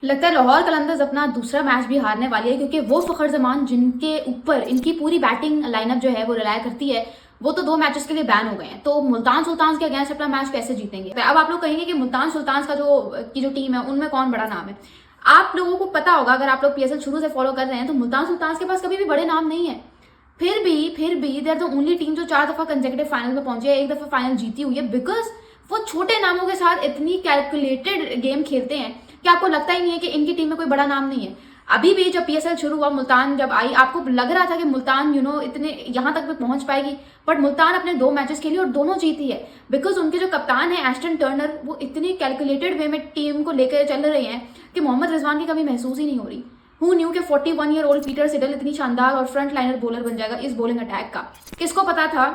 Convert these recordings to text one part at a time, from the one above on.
लगता है लाहौर कलंदर्स अपना दूसरा मैच भी हारने वाली है, क्योंकि वो फ़खर जमान जिनके ऊपर इनकी पूरी बैटिंग लाइनअप जो है वो रिलाय करती है, वो तो 2 मैचेस के लिए बैन हो गए हैं। तो मुल्तान सुल्तान्स के अगेंस्ट अपना मैच कैसे जीतेंगे? अब आप लोग कहेंगे कि मुल्तान सुल्तान्स का जो टीम है उनमें कौन बड़ा नाम है। आप लोगों को पता होगा, अगर आप लोग पीएसएल शुरू से फॉलो कर रहे हैं, तो मुल्तान सुल्तान्स के पास कभी भी बड़े नाम नहीं है। फिर भी they are the only team जो 4 दफा कंसेक्यूटिव फाइनल में पहुंची है, 1 दफा फाइनल जीती हुई है, बिकॉज वो छोटे नामों के साथ इतनी कैलकुलेटेड गेम खेलते हैं कि आपको लगता ही नहीं है कि इनकी टीम में कोई बड़ा नाम नहीं है। अभी भी जब पीएसएल शुरू हुआ, मुल्तान जब आई, आपको लग रहा था कि मुल्तान इतने यहाँ तक भी पहुंच पाएगी, बट मुल्तान अपने 2 मैचेस खेली और दोनों जीती है, बिकॉज उनके जो कप्तान है एस्टन टर्नर, वो इतनी कैलकुलेटेड वे में टीम को लेकर चल रहे हैं कि मोहम्मद रिजवान की कमी महसूस ही नहीं हो रही। हु न्यू के 41-year-old पीटर सिडल इतनी शानदार और फ्रंट लाइनर बॉलर बन जाएगा इस बॉलिंग अटैक का। किसको पता था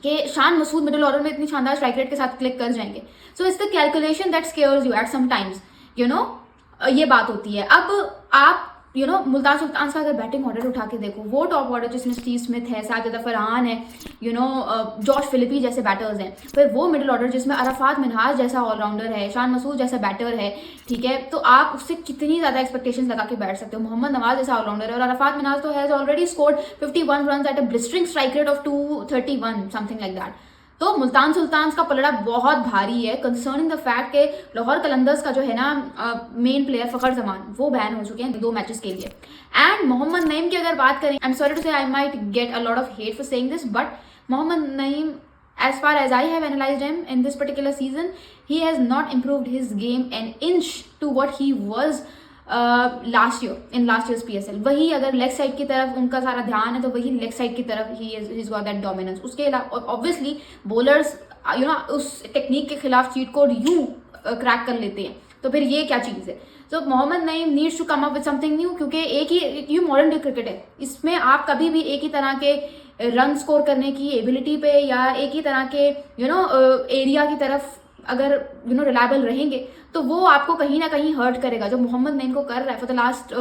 कि शान मसूद मिडिल ऑर्डर में इतनी शानदार स्ट्राइक रेट के साथ क्लिक कर जाएंगे। So it's the calculation that scares you at some times, ये बात होती है। अब आप मुल्तान सुल्तान का अगर बैटिंग ऑर्डर उठा के देखो, वो टॉप ऑर्डर जिसमें स्टीव स्मिथ है, साजिद फरहान है, जॉश फिलिपी जैसे बैटर्स हैं। फिर वो मिडिल ऑर्डर जिसमें अरफात मिनहाज जैसा ऑलराउंडर है, शान मसूद जैसा बैटर है, ठीक है, तो आप उससे कितनी ज़्यादा एक्सपेक्टेशंस लगा के बैठ सकते हो। मोहम्मद नवाज जैसा ऑलराउंडर है, और अरफात मिनहाज तो has already scored 51 run at a blistering strike rate of 231 something like that. तो मुल्तान सुल्तान्स का पलड़ा बहुत भारी है, कंसर्निंग द फैक्ट के लाहौर कलंदर्स का जो है ना मेन प्लेयर फ़खर जमान, वो बैन हो चुके हैं 2 मैचेस के लिए। एंड मोहम्मद नईम की अगर बात करें, I am sorry to say I might get a lot of hate for saying this, but Mohammad Naeem, as far as I have analyzed him in this particular season, he has not improved his game an inch to what he was last years PSL। वही अगर leg side की तरफ उनका सारा ध्यान है, तो वही लेग साइड की तरफ he's got that dominance। उसके अलावा ऑब्वियसली बॉलर्स उस टेक्निक के खिलाफ चीट कोड यूं क्रैक कर लेते हैं, तो फिर ये क्या चीज़ है। तो Mohammad Naeem needs to come up with something new, क्योंकि ये मॉडर्न डे क्रिकेट है, इसमें आप कभी भी एक ही तरह के रन स्कोर करने की एबिलिटी पे या एक ही तरह के एरिया की तरफ अगर रिलायबल रहेंगे, तो वो आपको कहीं ना कहीं हर्ट करेगा, जो मोहम्मद नईम को कर रहा है for the last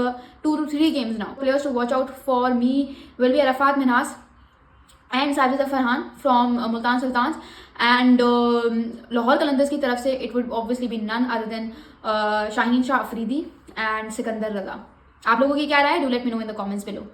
2 to 3 games now. Players to watch out for me will be Arafat Minhaj and Sajid Farhan from Multan Sultans, and Lahore Qalandars की तरफ से it would obviously be none other than Shaheen Shah Afridi and Sikandar Raza. आप लोगों की क्या राय है? Do let me know in the comments below.